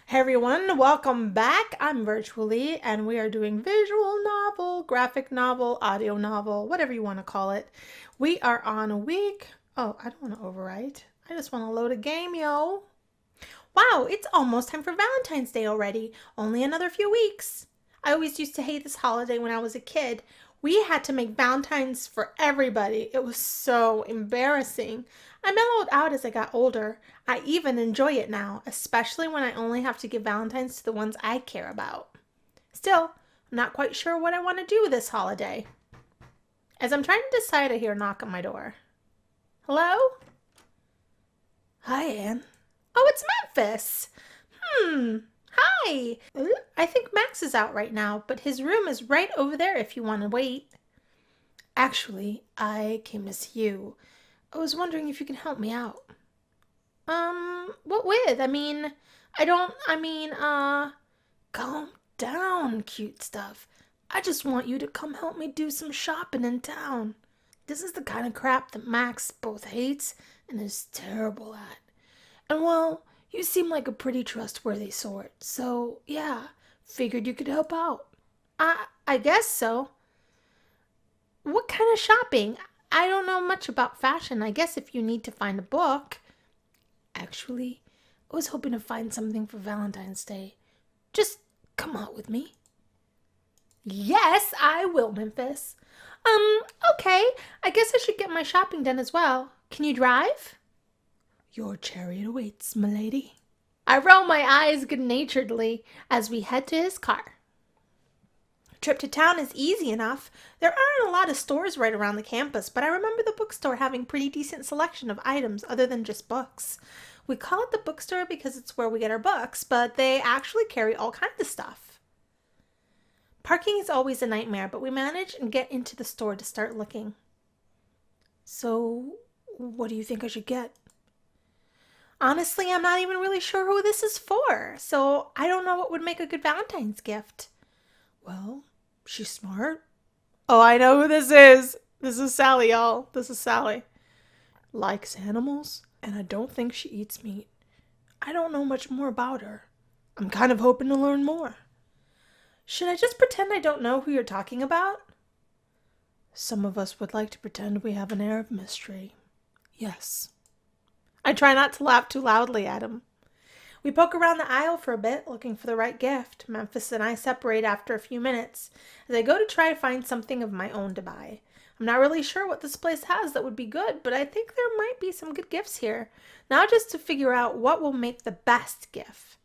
Hey everyone, welcome back. I'm VirtuaLee and we are doing visual novel, graphic novel, audio novel, whatever you want to call it. We are on a week. Oh, I don't want to overwrite. I just want to load a game, yo. Wow, it's almost time for Valentine's Day already. Only another few weeks. I always used to hate this holiday when I was a kid. We had to make Valentines for everybody. It was so embarrassing. I mellowed out as I got older. I even enjoy it now, especially when I only have to give Valentines to the ones I care about. Still, I'm not quite sure what I want to do this holiday. As I'm trying to decide, I hear a knock on my door. Hello? Hi, Anne. Oh, it's Memphis. Hi. I think Max is out right now, but his room is right over there if you want to wait. Actually, I came to see you. I was wondering if you can help me out. What with? Calm down, cute stuff. I just want you to come help me do some shopping in town. This is the kind of crap that Max both hates and is terrible at. And well, you seem like a pretty trustworthy sort, so yeah, figured you could help out. I guess so. What kind of shopping? I don't know much about fashion. I guess if you need to find a book. Actually, I was hoping to find something for Valentine's Day. Just come out with me. Yes, I will, Memphis. Okay. I guess I should get my shopping done as well. Can you drive? Your chariot awaits, milady. I roll my eyes good-naturedly as we head to his car. A trip to town is easy enough. There aren't a lot of stores right around the campus, but I remember the bookstore having pretty decent selection of items other than just books. We call it the bookstore because it's where we get our books, but they actually carry all kinds of stuff. Parking is always a nightmare, but we manage and get into the store to start looking. So, what do you think I should get? Honestly, I'm not even really sure who this is for, so I don't know what would make a good Valentine's gift. Well, she's smart. Oh, I know who this is. This is Sally, y'all. This is Sally. Likes animals, and I don't think she eats meat. I don't know much more about her. I'm kind of hoping to learn more. Should I just pretend I don't know who you're talking about? Some of us would like to pretend we have an air of mystery. Yes. I try not to laugh too loudly at him. We poke around the aisle for a bit, looking for the right gift. Memphis and I separate after a few minutes, as I go to try to find something of my own to buy. I'm not really sure what this place has that would be good, but I think there might be some good gifts here. Now just to figure out what will make the best gift.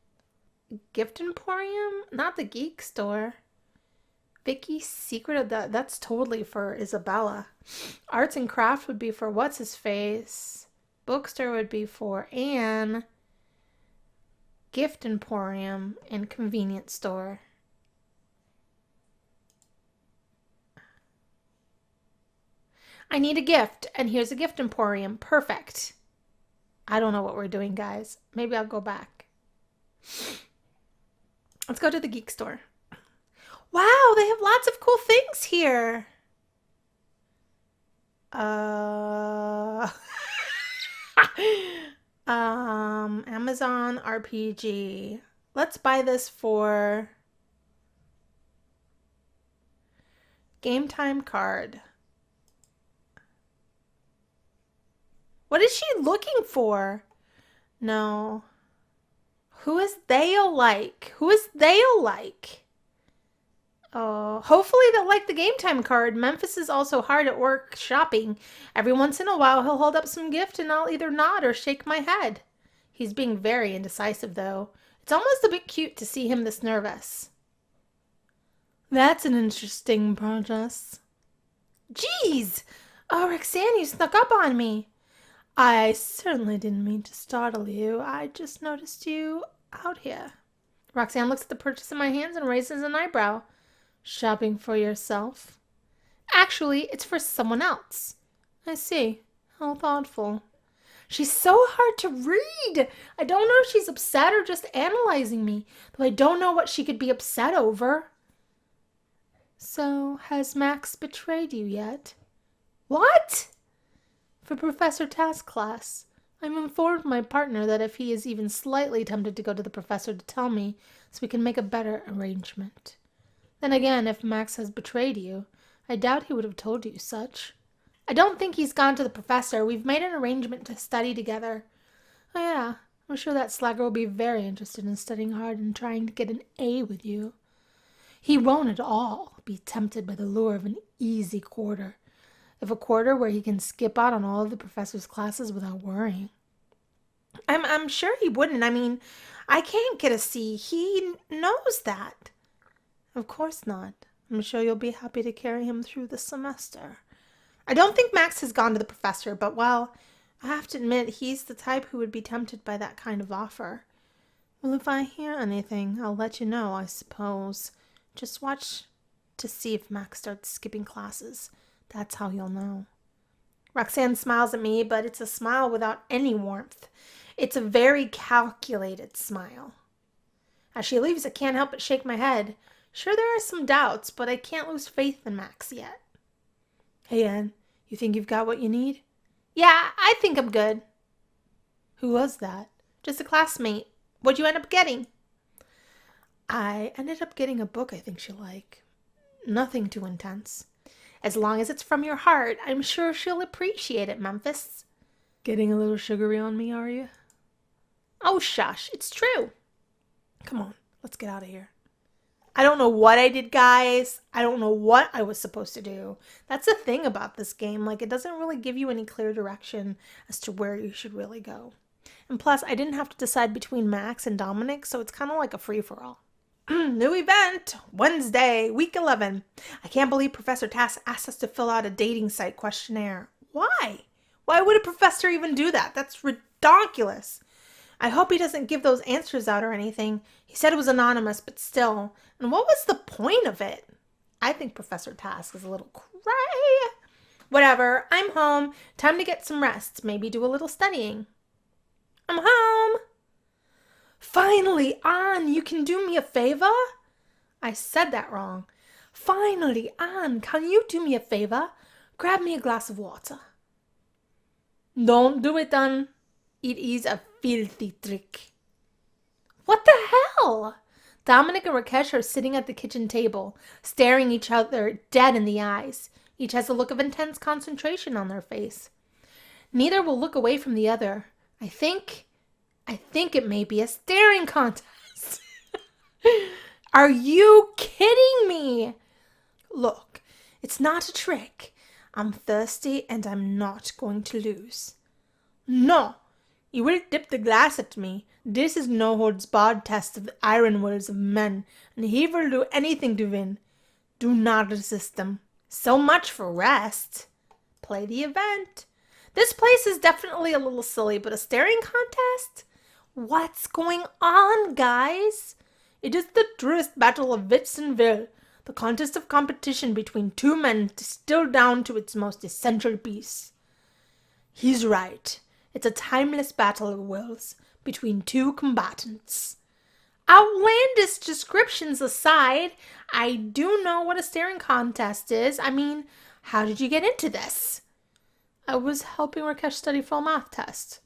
Gift Emporium? Not the geek store. Vicky's Secret of that's totally for Isabella. Arts and Craft would be for what's-his-face. Bookstore would be for Anne. Gift Emporium and convenience store. I need a gift, and here's a gift emporium. Perfect. I don't know what we're doing, guys. Maybe I'll go back. Let's go to the geek store. Wow, they have lots of cool things here. Amazon RPG. Let's buy this for game time card. What is she looking for? No. Who is Thale like? Who is Thale like? Oh, hopefully they'll like the game time card. Memphis is also hard at work shopping. Every once in a while he'll hold up some gift and I'll either nod or shake my head. He's being very indecisive though. It's almost a bit cute to see him this nervous. That's an interesting process. Jeez! Oh, Roxanne, you snuck up on me. I certainly didn't mean to startle you. I just noticed you out here. Roxanne looks at the purchase in my hands and raises an eyebrow. Shopping for yourself? Actually, it's for someone else. I see. How thoughtful. She's so hard to read. I don't know if she's upset or just analyzing me, though I don't know what she could be upset over. So, has Max betrayed you yet? What? For Professor Task's class. I've informed my partner that if he is even slightly tempted to go to the professor to tell me, so we can make a better arrangement. Then again, if Max has betrayed you, I doubt he would have told you such. I don't think he's gone to the professor. We've made an arrangement to study together. Oh yeah, I'm sure that slacker will be very interested in studying hard and trying to get an A with you. He won't at all be tempted by the lure of an easy quarter. If a quarter where he can skip out on all of the professor's classes without worrying. I'm sure he wouldn't. I mean, I can't get a C. He knows that. Of course not. I'm sure you'll be happy to carry him through the semester. I don't think Max has gone to the professor, but well, I have to admit he's the type who would be tempted by that kind of offer. Well, if I hear anything, I'll let you know, I suppose. Just watch to see if Max starts skipping classes. That's how you'll know. Roxanne smiles at me, but it's a smile without any warmth. It's a very calculated smile. As she leaves, I can't help but shake my head. Sure, there are some doubts, but I can't lose faith in Max yet. Hey, Anne, you think you've got what you need? Yeah, I think I'm good. Who was that? Just a classmate. What'd you end up getting? I ended up getting a book I think she'll like. Nothing too intense. As long as it's from your heart, I'm sure she'll appreciate it, Memphis. Getting a little sugary on me, are you? Oh, shush, it's true. Come on, let's get out of here. I don't know what I did, guys. I don't know what I was supposed to do. That's the thing about this game. Like, it doesn't really give you any clear direction as to where you should really go. And plus, I didn't have to decide between Max and Dominic, so it's kind of like a free-for-all. New event, Wednesday, week 11. I can't believe Professor Tass asked us to fill out a dating site questionnaire. Why? Why would a professor even do that? That's ridiculous. I hope he doesn't give those answers out or anything. He said it was anonymous, but still. And what was the point of it? I think Professor Task is a little cray. Whatever, I'm home. Time to get some rest. Maybe do a little studying. I'm home. Finally, Anne, you can do me a favor? I said that wrong. Finally, Anne, can you do me a favor? Grab me a glass of water. Don't do it, Anne. It is a filthy trick. What the hell? Dominic and Rakesh are sitting at the kitchen table, staring each other dead in the eyes. Each has a look of intense concentration on their face. Neither will look away from the other. I think it may be a staring contest. Are you kidding me? Look, it's not a trick. I'm thirsty and I'm not going to lose. No, you will dip the glass at me. This is no holds barred test of the iron wills of men, and he will do anything to win. Do not resist them. So much for rest. Play the event. This place is definitely a little silly, but a staring contest? What's going on, guys? It is the truest battle of wits and will, the contest of competition between two men distilled down to its most essential piece. He's right. It's a timeless battle of wills between two combatants. Outlandish descriptions aside, I do know what a staring contest is. I mean, how did you get into this? I was helping Rakesh study for a math test.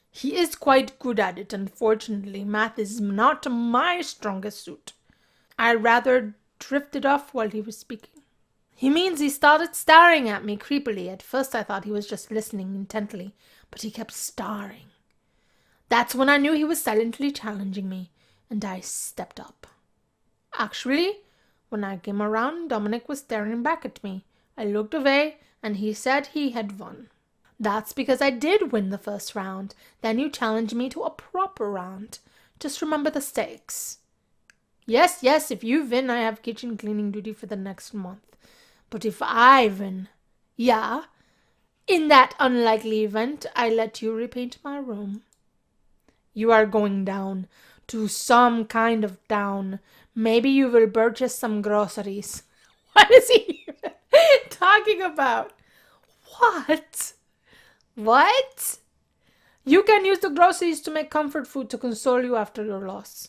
He is quite good at it. Unfortunately, math is not my strongest suit. I rather drifted off while he was speaking. He means he started staring at me creepily. At first I thought he was just listening intently, but he kept staring. That's when I knew he was silently challenging me, and I stepped up. Actually, when I came around, Dominic was staring back at me. I looked away, and he said he had won. That's because I did win the first round. Then you challenged me to a proper round. Just remember the stakes. Yes, if you win, I have kitchen cleaning duty for the next month. But if I win, yeah, in that unlikely event, I let you repaint my room. You are going down to some kind of town. Maybe you will purchase some groceries. What is he even talking about? What? What? You can use the groceries to make comfort food to console you after your loss.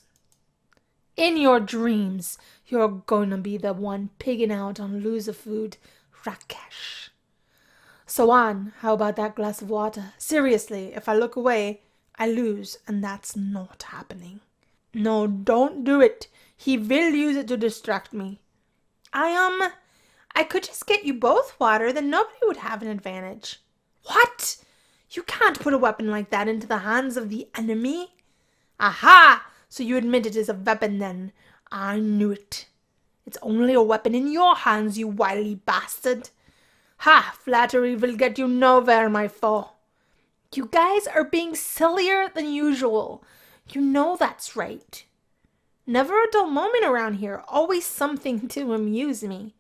In your dreams, you're going to be the one pigging out on loser food, Rakesh. So on, how about that glass of water? Seriously, if I look away, I lose, and that's not happening. No, don't do it. He will use it to distract me. I could just get you both water, then nobody would have an advantage. What? You can't put a weapon like that into the hands of the enemy. Aha! So you admit it is a weapon then. I knew it. It's only a weapon in your hands, you wily bastard. Ha! Flattery will get you nowhere, my foe. You guys are being sillier than usual. You know that's right. Never a dull moment around here. Always something to amuse me.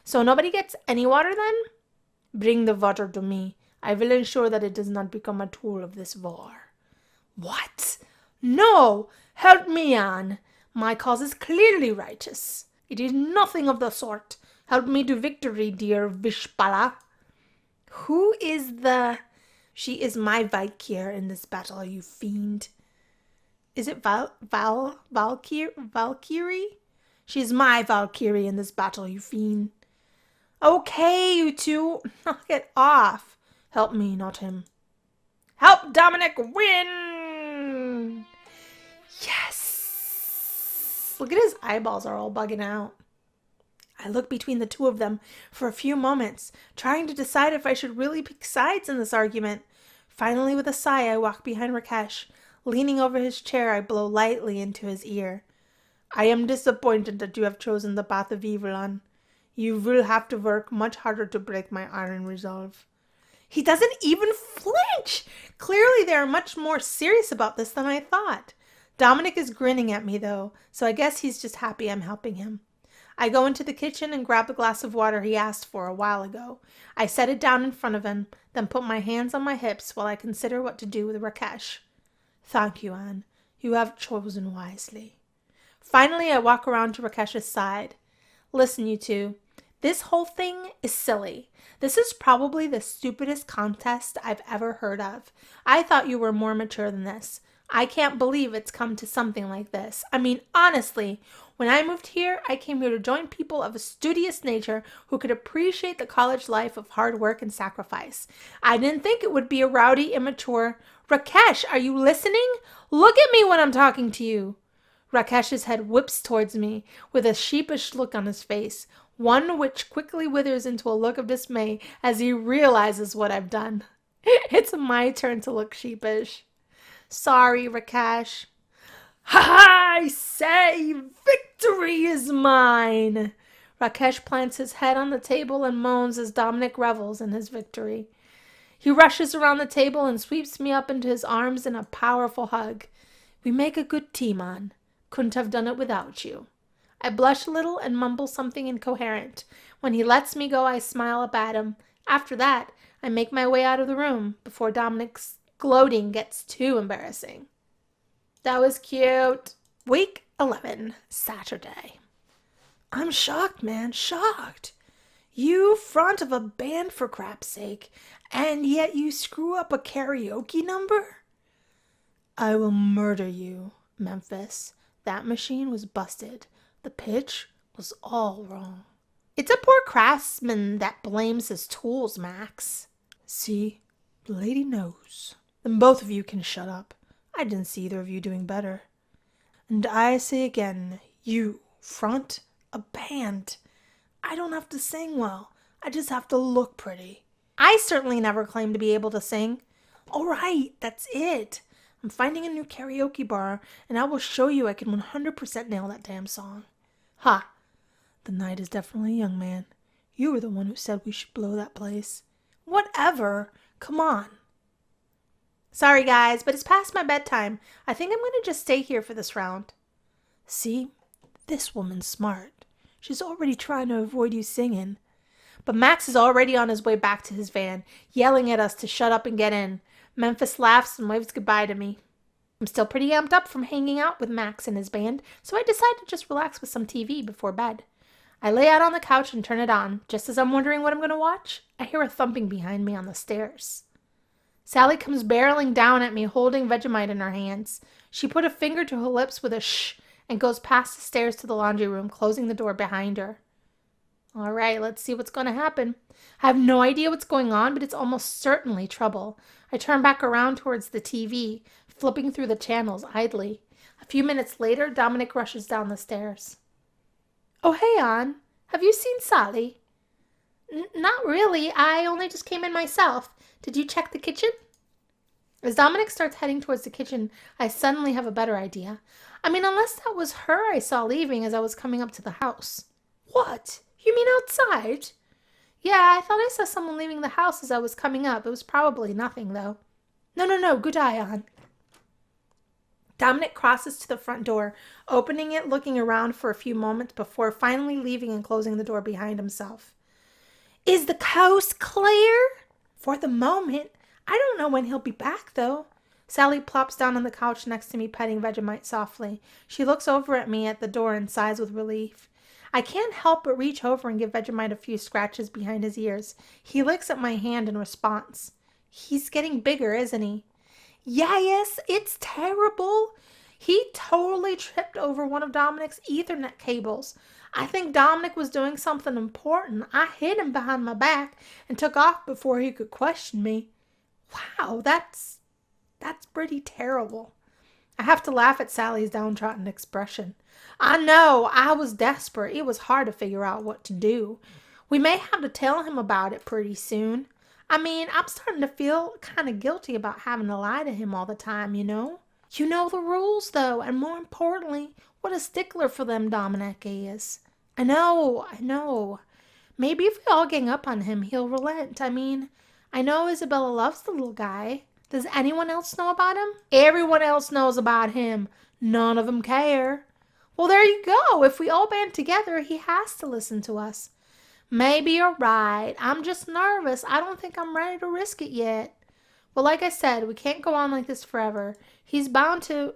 So nobody gets any water then? Bring the water to me. I will ensure that it does not become a tool of this war. What? No! Help me on. My cause is clearly righteous. It is nothing of the sort. Help me to victory, dear Vishpala. Who is the... She is my Valkyrie in this battle, you fiend. Is it Valkyrie? She's my Valkyrie in this battle, you fiend. Okay, you two, knock it off. Help me, not him. Help Dominic win! Yes! Look at his eyeballs are all bugging out. I look between the two of them for a few moments, trying to decide if I should really pick sides in this argument. Finally, with a sigh, I walk behind Rakesh. Leaning over his chair, I blow lightly into his ear. I am disappointed that you have chosen the path of evil, An. You will have to work much harder to break my iron resolve. He doesn't even flinch! Clearly they are much more serious about this than I thought. Dominic is grinning at me, though, so I guess he's just happy I'm helping him. I go into the kitchen and grab the glass of water he asked for a while ago. I set it down in front of him, then put my hands on my hips while I consider what to do with Rakesh. Thank you, Anne. You have chosen wisely. Finally, I walk around to Rakesh's side. Listen, you two. This whole thing is silly. This is probably the stupidest contest I've ever heard of. I thought you were more mature than this. I can't believe it's come to something like this. I mean, honestly, when I moved here, I came here to join people of a studious nature who could appreciate the college life of hard work and sacrifice. I didn't think it would be a rowdy, immature... Rakesh, are you listening? Look at me when I'm talking to you. Rakesh's head whips towards me with a sheepish look on his face, one which quickly withers into a look of dismay as he realizes what I've done. It's my turn to look sheepish. Sorry, Rakesh. Ha ha! I say, victory is mine! Rakesh plants his head on the table and moans as Dominic revels in his victory. He rushes around the table and sweeps me up into his arms in a powerful hug. We make a good team, Anne. Couldn't have done it without you. I blush a little and mumble something incoherent. When he lets me go, I smile up at him. After that, I make my way out of the room before Dominic's gloating gets too embarrassing. That was cute. Week 11, Saturday. I'm shocked, man, shocked. You front of a band, for crap's sake, and yet you screw up a karaoke number? I will murder you, Memphis. That machine was busted. The pitch was all wrong. It's a poor craftsman that blames his tools, Max. See, the lady knows. Then both of you can shut up. I didn't see either of you doing better. And I say again, you front a band. I don't have to sing well. I just have to look pretty. I certainly never claimed to be able to sing. All right, that's it. I'm finding a new karaoke bar, and I will show you I can 100% nail that damn song. Ha! The night is definitely young, man. You were the one who said we should blow that place. Whatever. Come on. Sorry, guys, but it's past my bedtime. I think I'm going to just stay here for this round. See? This woman's smart. She's already trying to avoid you singing. But Max is already on his way back to his van, yelling at us to shut up and get in. Memphis laughs and waves goodbye to me. I'm still pretty amped up from hanging out with Max and his band, so I decide to just relax with some TV before bed. I lay out on the couch and turn it on. Just as I'm wondering what I'm going to watch, I hear a thumping behind me on the stairs. Sally comes barreling down at me, holding Vegemite in her hands. She put a finger to her lips with a shh and goes past the stairs to the laundry room, closing the door behind her. All right, let's see what's going to happen. I have no idea what's going on, but it's almost certainly trouble. I turn back around towards the TV, flipping through the channels idly. A few minutes later, Dominic rushes down the stairs. Oh, hey, Ann. Have you seen Sally? Not really. I only just came in myself. Did you check the kitchen? As Dominic starts heading towards the kitchen, I suddenly have a better idea. I mean, unless that was her I saw leaving as I was coming up to the house. What? You mean outside? Yeah, I thought I saw someone leaving the house as I was coming up. It was probably nothing, though. No. Good eye, Ann. Dominic crosses to the front door, opening it, looking around for a few moments before finally leaving and closing the door behind himself. Is the coast clear? For the moment. I don't know when he'll be back, though. Sally plops down on the couch next to me, petting Vegemite softly. She looks over at me at the door and sighs with relief. I can't help but reach over and give Vegemite a few scratches behind his ears. He licks at my hand in response. He's getting bigger, isn't he? Yes, it's terrible. He totally tripped over one of Dominic's Ethernet cables. I think Dominic was doing something important. I hid him behind my back and took off before he could question me. Wow, that's pretty terrible. I have to laugh at Sally's downtrodden expression. I know, I was desperate. It was hard to figure out what to do. We may have to tell him about it pretty soon. I mean, I'm starting to feel kind of guilty about having to lie to him all the time, you know? You know the rules, though, and more importantly, what a stickler for them Dominic is. I know. Maybe if we all gang up on him, he'll relent. I mean, I know Isabella loves the little guy. Does anyone else know about him? Everyone else knows about him. None of them care. Well, there you go. If we all band together, he has to listen to us. Maybe you're right. I'm just nervous. I don't think I'm ready to risk it yet. Well, like I said, we can't go on like this forever. He's bound to...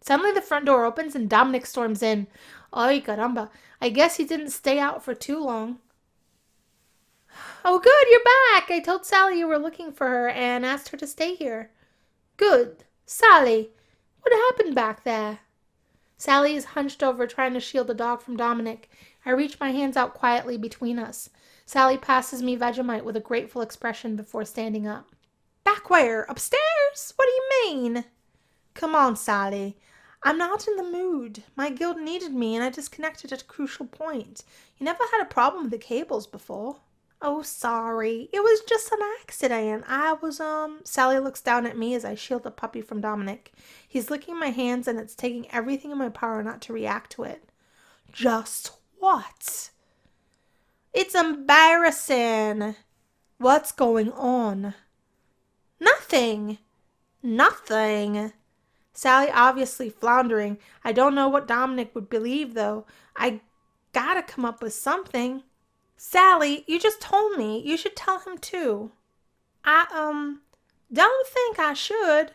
Suddenly the front door opens and Dominic storms in. Ay, caramba. I guess he didn't stay out for too long. Oh, good, you're back. I told Sally you were looking for her and asked her to stay here. Good. Sally, what happened back there? Sally is hunched over trying to shield the dog from Dominic. I reach my hands out quietly between us. Sally passes me Vegemite with a grateful expression before standing up. Back where? Upstairs? What do you mean? Come on, Sally. I'm not in the mood. My guild needed me and I disconnected at a crucial point. You never had a problem with the cables before. Oh, sorry. It was just an accident. Sally looks down at me as I shield the puppy from Dominic. He's licking my hands and it's taking everything in my power not to react to it. Just what? It's embarrassing. What's going on? Nothing. Sally obviously floundering. I don't know what Dominic would believe, though. I gotta come up with something. Sally, you just told me. You should tell him, too. I, don't think I should.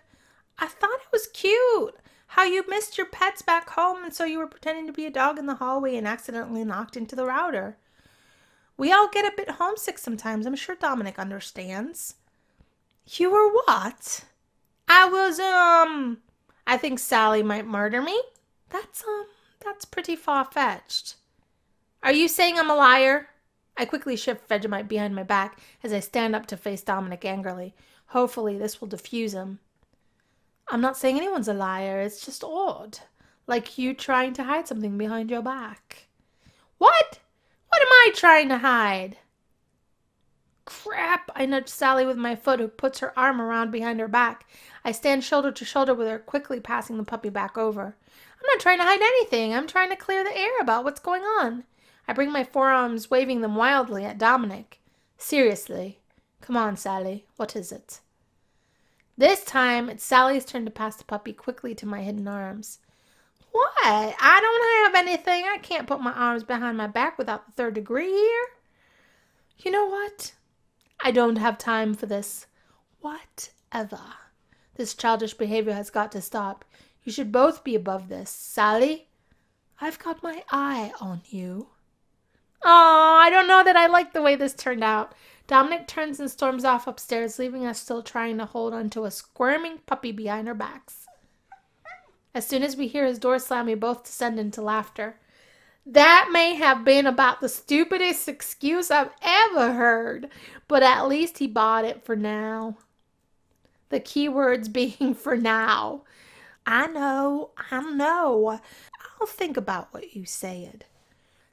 I thought it was cute. How you missed your pets back home and so you were pretending to be a dog in the hallway and accidentally knocked into the router. We all get a bit homesick sometimes. I'm sure Dominic understands. You were what? I think Sally might murder me. That's pretty far-fetched. Are you saying I'm a liar? I quickly shift Vegemite behind my back as I stand up to face Dominic angrily. Hopefully this will diffuse him. I'm not saying anyone's a liar. It's just odd. Like you trying to hide something behind your back. What? What am I trying to hide? Crap! I nudge Sally with my foot, who puts her arm around behind her back. I stand shoulder to shoulder with her, quickly passing the puppy back over. I'm not trying to hide anything. I'm trying to clear the air about what's going on. I bring my forearms, waving them wildly at Dominic. Seriously. Come on, Sally. What is it? This time, it's Sally's turn to pass the puppy quickly to my hidden arms. What? I don't have anything. I can't put my arms behind my back without the third degree here. You know what? I don't have time for this. Whatever. This childish behavior has got to stop. You should both be above this. Sally, I've got my eye on you. Oh, I don't know that I like the way this turned out. Dominic turns and storms off upstairs, leaving us still trying to hold onto a squirming puppy behind our backs. As soon as we hear his door slam, we both descend into laughter. That may have been about the stupidest excuse I've ever heard, but at least he bought it for now. The key words being for now. I know. I'll think about what you said.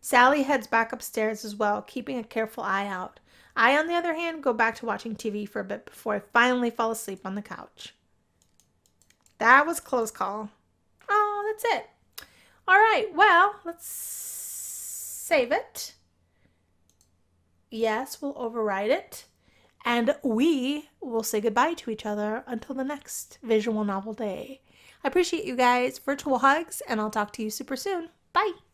Sally heads back upstairs as well, keeping a careful eye out. I, on the other hand, go back to watching TV for a bit before I finally fall asleep on the couch. That was close call. Oh, that's it. All right, well, let's save it. Yes, we'll override it. And we will say goodbye to each other until the next visual novel day. I appreciate you guys. Virtual hugs, and I'll talk to you super soon. Bye.